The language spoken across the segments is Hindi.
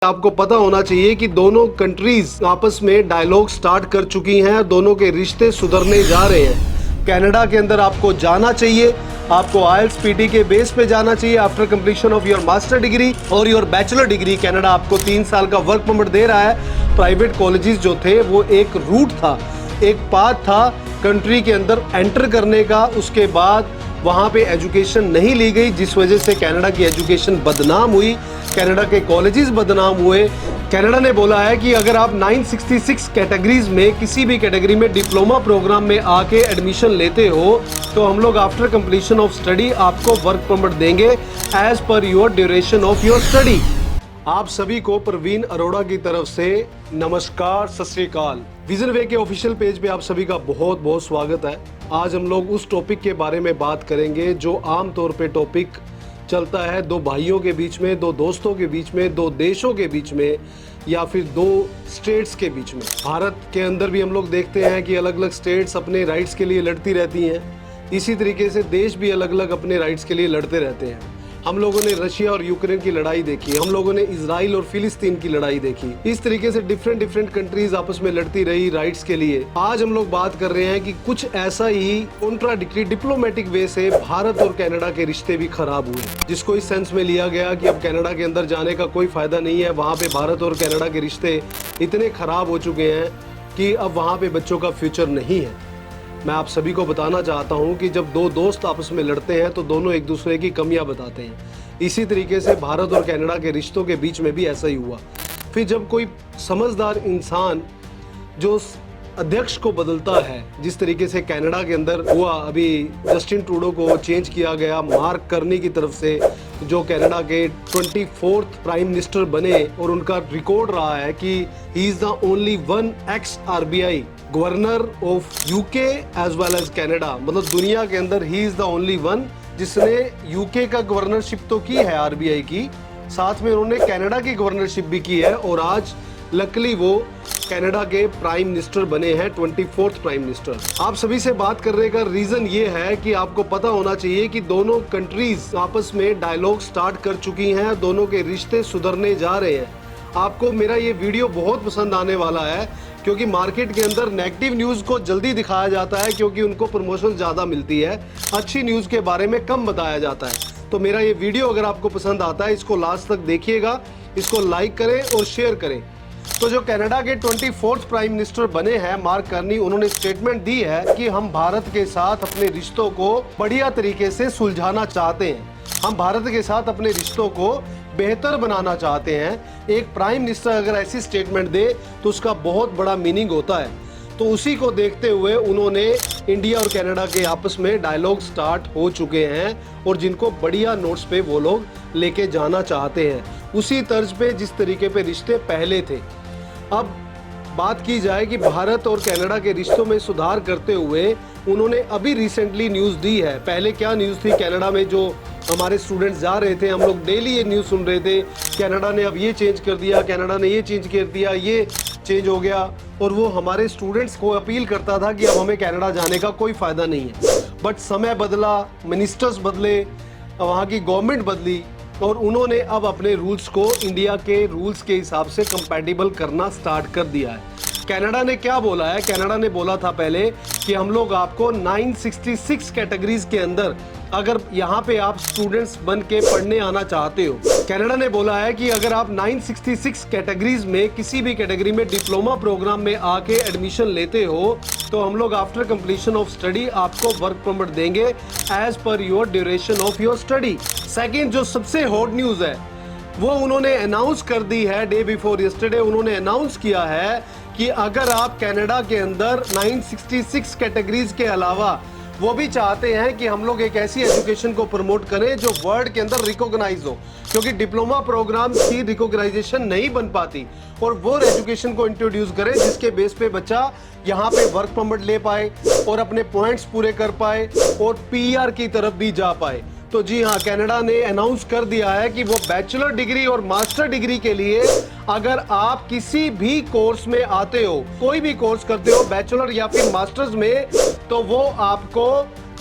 आपको पता होना चाहिए कि दोनों कंट्रीज आपस में डायलॉग स्टार्ट कर चुकी हैं, दोनों के रिश्ते सुधरने जा रहे हैं। कनाडा के अंदर आपको जाना चाहिए, आपको आईएलटीएस पीटी के बेस पे जाना चाहिए after completion of your master degree और योर बैचलर डिग्री। कनाडा आपको 3 साल का वर्क परमिट दे रहा है। प्राइवेट कॉलेजेस जो थे वो एक रूट था, एक पाथ था कंट्री के अंदर एंटर करने का। उसके बाद वहाँ पे एजुकेशन नहीं ली गई, जिस वजह से कनाडा की एजुकेशन बदनाम हुई, कनाडा के कॉलेजेस बदनाम हुए। कनाडा ने बोला है कि अगर आप 966 कैटेगरीज में किसी भी कैटेगरी में डिप्लोमा प्रोग्राम में आके एडमिशन लेते हो तो हम लोग आफ्टर कंप्लीशन ऑफ स्टडी आपको वर्क परमिट देंगे as per your duration of your study. आप सभी को प्रवीण अरोड़ा की तरफ से नमस्कार, सत श्री अकाल। विजन वे के ऑफिशियल पेज पे आप सभी का बहुत बहुत स्वागत है। आज हम लोग उस टॉपिक के बारे में बात करेंगे जो आम तौर पे टॉपिक चलता है दो भाइयों के बीच में, दो दोस्तों के बीच में, दो देशों के बीच में या फिर दो स्टेट्स के बीच में। भारत के अंदर भी हम लोग देखते हैं कि अलग अलग स्टेट्स अपने राइट्स के लिए लड़ती रहती हैं, इसी तरीके से देश भी अलग अलग अपने राइट्स के लिए लड़ते रहते हैं। हम लोगों ने रशिया और यूक्रेन की लड़ाई देखी, हम लोगों ने इजराइल और फिलिस्तीन की लड़ाई देखी। इस तरीके से डिफरेंट कंट्रीज आपस में लड़ती रही राइट्स के लिए। आज हम लोग बात कर रहे हैं कि कुछ ऐसा ही कॉन्ट्राडिक्टरी डिप्लोमेटिक वे से भारत और कनाडा के रिश्ते भी खराब हुए, जिसको इस सेंस में लिया गया कि अब कनाडा के अंदर जाने का कोई फायदा नहीं है। वहाँ पे भारत और कनाडा के रिश्ते इतने खराब हो चुके हैं कि अब वहाँ पे बच्चों का फ्यूचर नहीं है। मैं आप सभी को बताना चाहता हूं कि जब दो दोस्त आपस में लड़ते हैं तो दोनों एक दूसरे की कमियां बताते हैं। इसी तरीके से भारत और कनाडा के रिश्तों के बीच में भी ऐसा ही हुआ। फिर जब कोई समझदार इंसान जो अध्यक्ष को बदलता है, जिस तरीके से कनाडा के अंदर हुआ, अभी जस्टिन ट्रूडो को चेंज किया गया मार्क कर्नी की तरफ से, जो कनाडा के 24th प्राइम मिनिस्टर बने और उनका रिकॉर्ड रहा है कि he is the only one ex RBI governor of UK as well as Canada. मतलब दुनिया के अंदर he is the only one जिसने यूके का गवर्नरशिप तो की है आरबीआई की, साथ में उन्होंने कनाडा की गवर्नरशिप भी की है और आज लकीली वो कनाडा के प्राइम मिनिस्टर बने हैं, 24th प्राइम मिनिस्टर। आप सभी से बात करने का रीजन ये है कि आपको पता होना चाहिए कि दोनों कंट्रीज आपस में डायलॉग स्टार्ट कर चुकी हैं, दोनों के रिश्ते सुधरने जा रहे हैं। आपको मेरा ये वीडियो बहुत पसंद आने वाला है क्योंकि मार्केट के अंदर नेगेटिव न्यूज़ को जल्दी दिखाया जाता है क्योंकि उनको प्रमोशन ज़्यादा मिलती है, अच्छी न्यूज़ के बारे में कम बताया जाता है। तो मेरा ये वीडियो अगर आपको पसंद आता है, इसको लास्ट तक देखिएगा, इसको लाइक करें और शेयर करें। तो जो कनाडा के 24th प्राइम मिनिस्टर बने हैं मार्क कर्नी, उन्होंने स्टेटमेंट दी है कि हम भारत के साथ अपने रिश्तों को बढ़िया तरीके से सुलझाना चाहते हैं, हम भारत के साथ अपने रिश्तों को बेहतर बनाना चाहते हैं। एक प्राइम मिनिस्टर अगर ऐसी स्टेटमेंट दे तो उसका बहुत बड़ा मीनिंग होता है। तो उसी को देखते हुए उन्होंने इंडिया और कनाडा के आपस में डायलॉग स्टार्ट हो चुके हैं और जिनको बढ़िया नोट्स पे वो लोग लेके जाना चाहते हैं, उसी तर्ज पे जिस तरीके पे रिश्ते पहले थे। अब बात की जाए कि भारत और कनाडा के रिश्तों में सुधार करते हुए उन्होंने अभी रिसेंटली न्यूज़ दी है। पहले क्या न्यूज़ थी, कनाडा में जो हमारे स्टूडेंट्स जा रहे थे, हम लोग डेली ये न्यूज़ सुन रहे थे, कनाडा ने अब ये चेंज कर दिया, कनाडा ने ये चेंज कर दिया, ये चेंज हो गया, और वो हमारे स्टूडेंट्स को अपील करता था कि अब हमें कनाडा जाने का कोई फ़ायदा नहीं है। बट समय बदला, मिनिस्टर्स बदले, वहाँ की गवर्नमेंट बदली और उन्होंने अब अपने रूल्स को इंडिया के रूल्स के हिसाब से कंपैटिबल करना स्टार्ट कर दिया है। कनाडा ने क्या बोला है, कनाडा ने बोला था पहले कि हम लोग आपको 966 कैटेगरीज के अंदर, अगर यहाँ पे आप स्टूडेंट्स बन के पढ़ने आना चाहते हो, कनाडा ने बोला है कि अगर आप 966 कैटेगरीज में किसी भी कैटेगरी में डिप्लोमा प्रोग्राम में आके एडमिशन लेते हो तो हम लोग आफ्टर कंप्लीशन ऑफ स्टडी आपको वर्क परमिट देंगे as per your duration of your study. Second जो सबसे हॉट न्यूज़ है वो उन्होंने अनाउंस कर दी है, डे बिफोर यस्टरडे उन्होंने अनाउंस किया है कि अगर आप कनाडा के अंदर 966 कैटेगरीज के अलावा वो भी चाहते हैं कि हम लोग एक ऐसी एजुकेशन को प्रमोट करें जो वर्ल्ड के अंदर रिकॉग्नाइज हो, क्योंकि डिप्लोमा प्रोग्राम की रिकॉग्नाइजेशन नहीं बन पाती, और वो एजुकेशन को इंट्रोड्यूस करें जिसके बेस पे बच्चा यहाँ पे वर्क परमिट ले पाए और अपने पॉइंट्स पूरे कर पाए और पीआर की तरफ भी जा पाए। तो जी हाँ, कनाडा ने अनाउंस कर दिया है कि वो बैचलर डिग्री और मास्टर डिग्री के लिए अगर आप किसी भी कोर्स में आते हो, कोई भी कोर्स करते हो बैचलर या फिर मास्टर्स में, तो वो आपको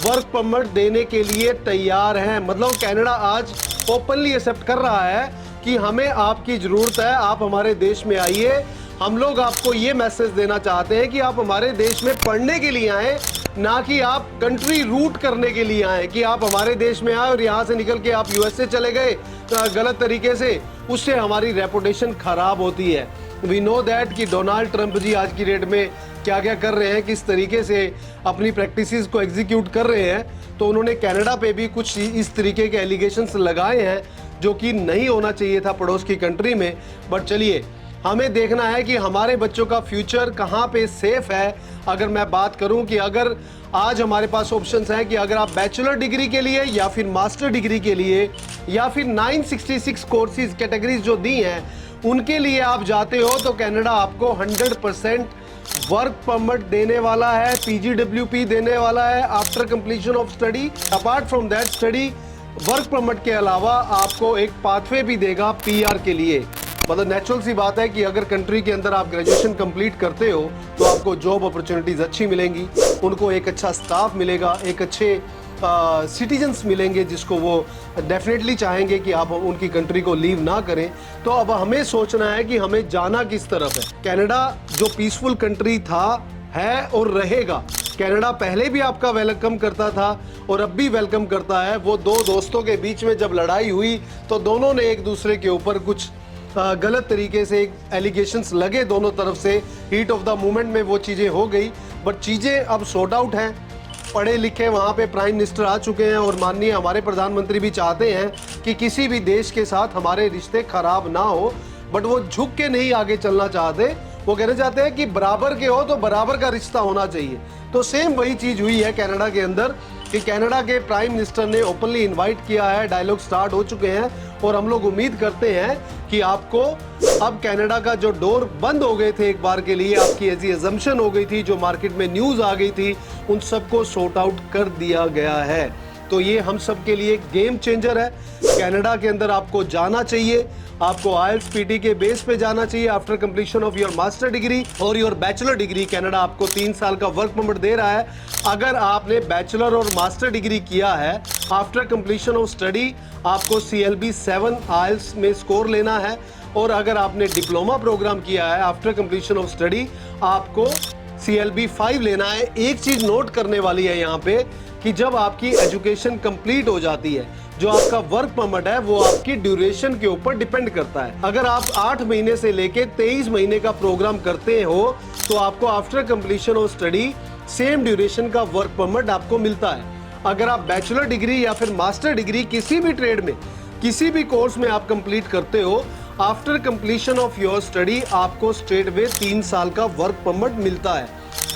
वर्क परमिट देने के लिए तैयार हैं। मतलब कनाडा आज ओपनली एक्सेप्ट कर रहा है कि हमें आपकी जरूरत है, आप हमारे देश में आइए। हम लोग आपको ये मैसेज देना चाहते हैं कि आप हमारे देश में पढ़ने के लिए आए, ना कि आप कंट्री रूट करने के लिए आए, कि आप हमारे देश में आए और यहाँ से निकल के आप यूएसए चले गए गलत तरीके से, उससे हमारी रेपुटेशन खराब होती है। वी नो दैट कि डोनाल्ड ट्रंप जी आज की डेट में क्या क्या कर रहे हैं, किस तरीके से अपनी प्रैक्टिसेस को एग्जीक्यूट कर रहे हैं। तो उन्होंने कनाडा पे भी कुछ इस तरीके के एलिगेशंस लगाए हैं जो कि नहीं होना चाहिए था पड़ोस की कंट्री में। बट चलिए, हमें देखना है कि हमारे बच्चों का फ्यूचर कहाँ पे सेफ है। अगर मैं बात करूं कि अगर आज हमारे पास ऑप्शंस हैं कि अगर आप बैचलर डिग्री के लिए या फिर मास्टर डिग्री के लिए या फिर 966 कोर्सेज कैटेगरीज जो दी हैं उनके लिए आप जाते हो, तो कनाडा आपको 100% वर्क परमिट देने वाला है, PGWP देने वाला है after completion of study. Apart from that study work permit के अलावा आपको एक पाथवे भी देगा PR के लिए। मतलब नेचुरल सी बात है कि अगर कंट्री के अंदर आप ग्रेजुएशन कंप्लीट करते हो तो आपको जॉब अपॉर्चुनिटीज अच्छी मिलेंगी, उनको एक अच्छा स्टाफ मिलेगा, एक अच्छे सिटीजन्स मिलेंगे जिसको वो डेफिनेटली चाहेंगे कि आप उनकी कंट्री को लीव ना करें। तो अब हमें सोचना है कि हमें जाना किस तरफ है। कनाडा जो पीसफुल कंट्री था, है और रहेगा। कनाडा पहले भी आपका वेलकम करता था और अब भी वेलकम करता है। वो दो दोस्तों के बीच में जब लड़ाई हुई तो दोनों ने एक दूसरे के ऊपर कुछ गलत तरीके से एलिगेशंस लगे दोनों तरफ से। हीट ऑफ द मोमेंट में वो चीज़ें हो गई, बट चीज़ें अब सॉर्ट आउट हैं। पढ़े लिखे वहाँ पे प्राइम मिनिस्टर आ चुके हैं और माननीय हमारे प्रधानमंत्री भी चाहते हैं कि किसी भी देश के साथ हमारे रिश्ते खराब ना हो, बट वो झुक के नहीं आगे चलना चाहते। वो कहना चाहते हैं कि बराबर के हो तो बराबर का रिश्ता होना चाहिए। तो सेम वही चीज़ हुई है कनाडा के अंदर कि कनाडा के प्राइम मिनिस्टर ने ओपनली इनवाइट किया है, डायलॉग स्टार्ट हो चुके हैं और हम लोग उम्मीद करते हैं कि आपको अब कनाडा का जो डोर बंद हो गए थे एक बार के लिए, आपकी ऐसी अजम्पशन हो गई थी, जो मार्केट में न्यूज़ आ गई थी, उन सबको सॉर्ट आउट कर दिया गया है। तो ये हम सब के लिए गेम चेंजर है। कनाडा के अंदर आपको जाना चाहिए, आपको IELTS PT के बेस पे जाना चाहिए after completion of your master degree और योर बैचलर डिग्री। कनाडा आपको 3 साल का वर्क परमिट दे रहा है। अगर आपने बैचलर और मास्टर डिग्री किया है, आफ्टर कंप्लीशन ऑफ स्टडी आपको CLB 7 IELTS में स्कोर लेना है। और अगर आपने डिप्लोमा प्रोग्राम किया है, आफ्टर कंप्लीशन ऑफ स्टडी आपको CLB 5 लेना है। एक चीज नोट करने वाली है यहाँ पे कि जब आपकी एजुकेशन कंप्लीट हो जाती है, जो आपका वर्क परमिट है वो आपकी ड्यूरेशन के ऊपर डिपेंड करता है। अगर आप 8 महीने से लेके 23 महीने का प्रोग्राम करते हो तो आपको after completion of study same duration का वर्क परमिट आपको मिलता है। अगर आप बैचलर डिग्री या फिर मास्टर डिग्री किसी भी ट्रेड में, किसी भी कोर्स में आप कंप्लीट करते हो, after completion of your study आपको स्ट्रेट वे 3 साल का वर्क परमिट मिलता है,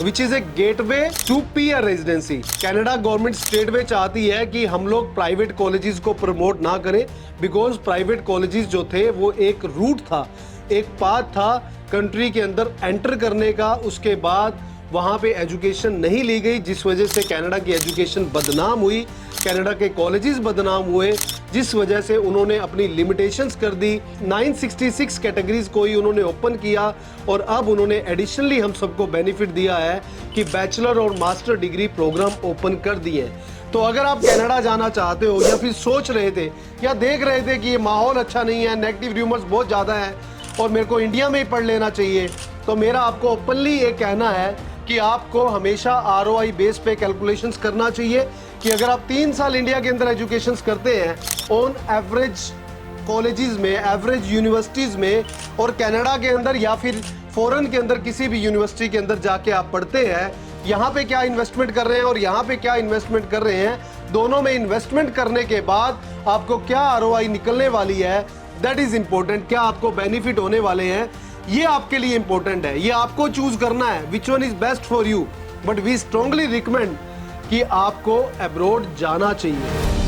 which is a gateway to PR residency. Canada government straight way चाहती है कि हम लोग प्राइवेट कॉलेजेस को प्रमोट ना करें, बिकॉज प्राइवेट कॉलेजेस जो थे वो एक रूट था, एक पाथ था कंट्री के अंदर एंटर करने का। उसके बाद वहाँ पे एजुकेशन नहीं ली गई, जिस वजह से कनाडा की एजुकेशन बदनाम हुई, कनाडा के कॉलेजेस बदनाम हुए, जिस वजह से उन्होंने अपनी लिमिटेशंस कर दी। 966 कैटेगरीज को ही उन्होंने ओपन किया और अब उन्होंने एडिशनली हम सबको बेनिफिट दिया है कि बैचलर और मास्टर डिग्री प्रोग्राम ओपन कर दिए। तो अगर आप कनाडा जाना चाहते हो या फिर सोच रहे थे या देख रहे थे कि ये माहौल अच्छा नहीं है, नेगेटिव र्यूमर्स बहुत ज़्यादा है और मेरे को इंडिया में ही पढ़ लेना चाहिए, तो मेरा आपको ओपनली ये कहना है कि आपको हमेशा ROI बेस पे कैलकुलेशंस करना चाहिए कि अगर आप 3 साल इंडिया के अंदर एजुकेशंस करते हैं ऑन एवरेज कॉलेजेस में, एवरेज यूनिवर्सिटीज़ में, और कनाडा के अंदर या फिर फॉरेन के अंदर किसी भी यूनिवर्सिटी के अंदर जाके आप पढ़ते हैं, यहाँ पे क्या इन्वेस्टमेंट कर रहे हैं और यहाँ पे क्या इन्वेस्टमेंट कर रहे हैं, दोनों में इन्वेस्टमेंट करने के बाद आपको क्या ROI निकलने वाली है, दैट इज़ इम्पोर्टेंट। क्या आपको बेनिफिट होने वाले हैं, ये आपके लिए इंपॉर्टेंट है। ये आपको चूज करना है which one is best for you, but we strongly recommend कि आपको अब्रॉड जाना चाहिए।